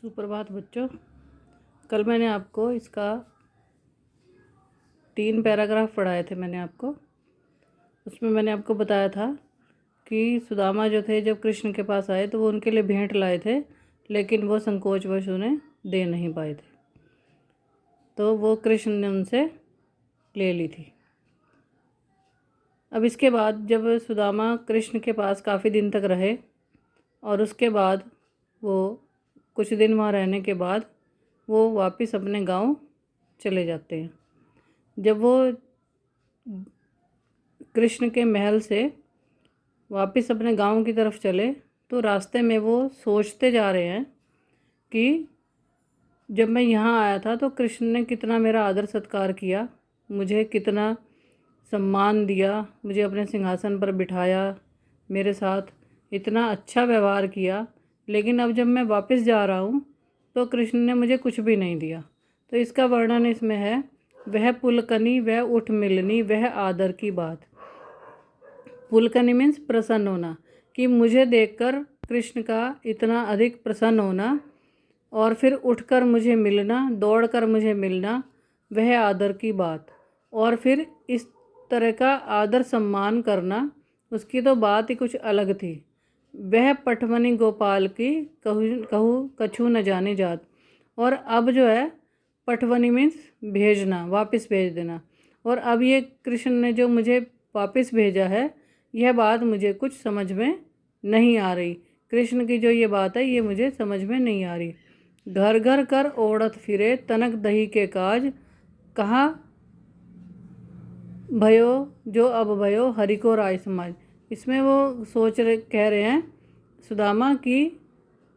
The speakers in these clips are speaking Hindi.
सुप्रभात बच्चों। कल मैंने आपको इसका 3 पैराग्राफ पढ़ाए थे। मैंने आपको उसमें मैंने आपको बताया था कि सुदामा जो थे जब कृष्ण के पास आए तो वो उनके लिए भेंट लाए थे, लेकिन वो संकोचवश उन्हें दे नहीं पाए थे, तो वो कृष्ण ने उनसे ले ली थी। अब इसके बाद जब सुदामा कृष्ण के पास काफ़ी दिन तक रहे और उसके बाद वो कुछ दिन वहाँ रहने के बाद वो वापस अपने गांव चले जाते हैं। जब वो कृष्ण के महल से वापस अपने गांव की तरफ चले तो रास्ते में वो सोचते जा रहे हैं कि जब मैं यहाँ आया था तो कृष्ण ने कितना मेरा आदर सत्कार किया, मुझे कितना सम्मान दिया, मुझे अपने सिंहासन पर बिठाया, मेरे साथ इतना अच्छा व्यवहार किया। लेकिन अब जब मैं वापस जा रहा हूँ तो कृष्ण ने मुझे कुछ भी नहीं दिया। तो इसका वर्णन इसमें है, वह पुलकनी वह उठ मिलनी वह आदर की बात। पुलकनी मीन्स प्रसन्न होना, कि मुझे देखकर कृष्ण का इतना अधिक प्रसन्न होना और फिर उठकर मुझे मिलना, दौड़कर मुझे मिलना, वह आदर की बात। और फिर इस तरह का आदर सम्मान करना, उसकी तो बात ही कुछ अलग थी। वह पटवनी गोपाल की कहू कछु न जाने जात। और अब जो है पटवनी मीन्स भेजना, वापस भेज देना। और अब ये कृष्ण ने जो मुझे वापस भेजा है, यह बात मुझे कुछ समझ में नहीं आ रही। कृष्ण की जो ये बात है ये मुझे समझ में नहीं आ रही। घर घर कर ओढ़त फिरे तनक दही के काज, कहाँ भयो जो अब भयो हरि को राय समाज। इसमें वो कह रहे हैं सुदामा कि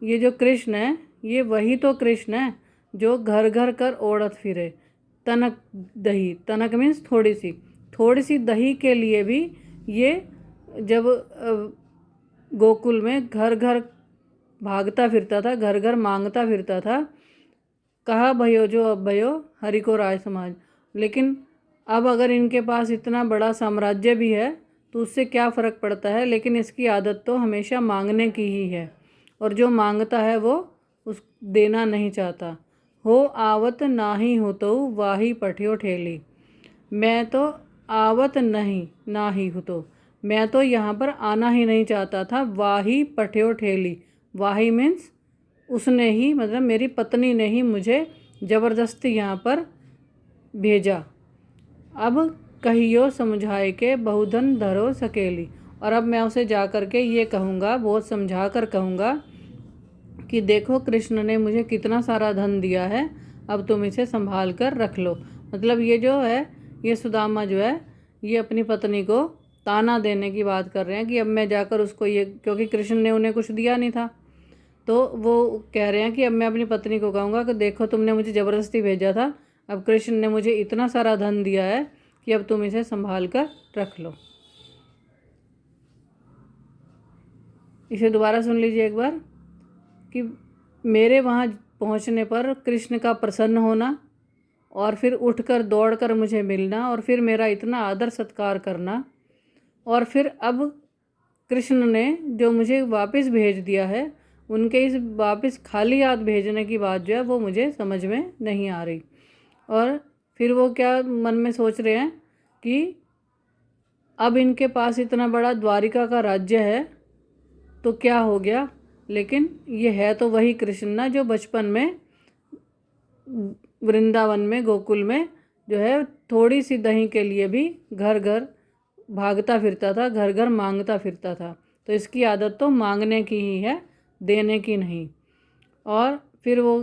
ये जो कृष्ण है ये वही तो कृष्ण है जो घर घर कर ओढ़त फिरे तनक दही। तनक मीन्स थोड़ी सी दही के लिए भी ये जब गोकुल में घर घर भागता फिरता था, घर घर मांगता फिरता था, कहा भयो जो अब भयो हरि को राय समाज। लेकिन अब अगर इनके पास इतना बड़ा साम्राज्य भी है तो उससे क्या फ़र्क पड़ता है, लेकिन इसकी आदत तो हमेशा मांगने की ही है, और जो मांगता है वो उस देना नहीं चाहता। हो आवत नाही हो तो वाही पठ्यो ठेली। मैं तो आवत नहीं ना ही हूँ, तो मैं तो यहाँ पर आना ही नहीं चाहता था। वाही पठ्यो ठेली, वाही मीन्स उसने ही, मतलब मेरी पत्नी ने ही मुझे ज़बरदस्ती यहाँ पर भेजा। अब कहियो समझाए के बहुधन धरो सकेली। और अब मैं उसे जा कर के ये कहूँगा, बहुत समझा कर कहूँगा कि देखो कृष्ण ने मुझे कितना सारा धन दिया है, अब तुम इसे संभाल कर रख लो। मतलब ये जो है, ये सुदामा जो है ये अपनी पत्नी को ताना देने की बात कर रहे हैं कि अब मैं जाकर उसको ये, क्योंकि कृष्ण ने उन्हें कुछ दिया नहीं था, तो वो कह रहे हैं कि अब मैं अपनी पत्नी को कहूँगा कि देखो तुमने मुझे ज़बरदस्ती भेजा था, अब कृष्ण ने मुझे इतना सारा धन दिया है कि अब तुम इसे संभाल कर रख लो। इसे दोबारा सुन लीजिए एक बार कि मेरे वहाँ पहुँचने पर कृष्ण का प्रसन्न होना और फिर उठकर दौड़कर मुझे मिलना और फिर मेरा इतना आदर सत्कार करना, और फिर अब कृष्ण ने जो मुझे वापस भेज दिया है, उनके इस वापस खाली हाथ भेजने की बात जो है वो मुझे समझ में नहीं आ रही। और फिर वो क्या मन में सोच रहे हैं कि अब इनके पास इतना बड़ा द्वारिका का राज्य है तो क्या हो गया, लेकिन ये है तो वही कृष्ण ना जो बचपन में वृंदावन में गोकुल में जो है थोड़ी सी दही के लिए भी घर घर भागता फिरता था, घर घर मांगता फिरता था। तो इसकी आदत तो मांगने की ही है, देने की नहीं। और फिर वो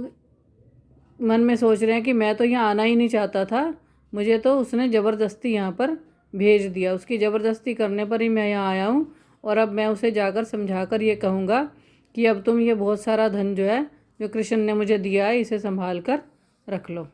मन में सोच रहे हैं कि मैं तो यहाँ आना ही नहीं चाहता था, मुझे तो उसने ज़बरदस्ती यहाँ पर भेज दिया, उसकी ज़बरदस्ती करने पर ही मैं यहाँ आया हूँ। और अब मैं उसे जाकर समझाकर ये कहूँगा कि अब तुम ये बहुत सारा धन जो है जो कृष्ण ने मुझे दिया है इसे संभाल कर रख लो।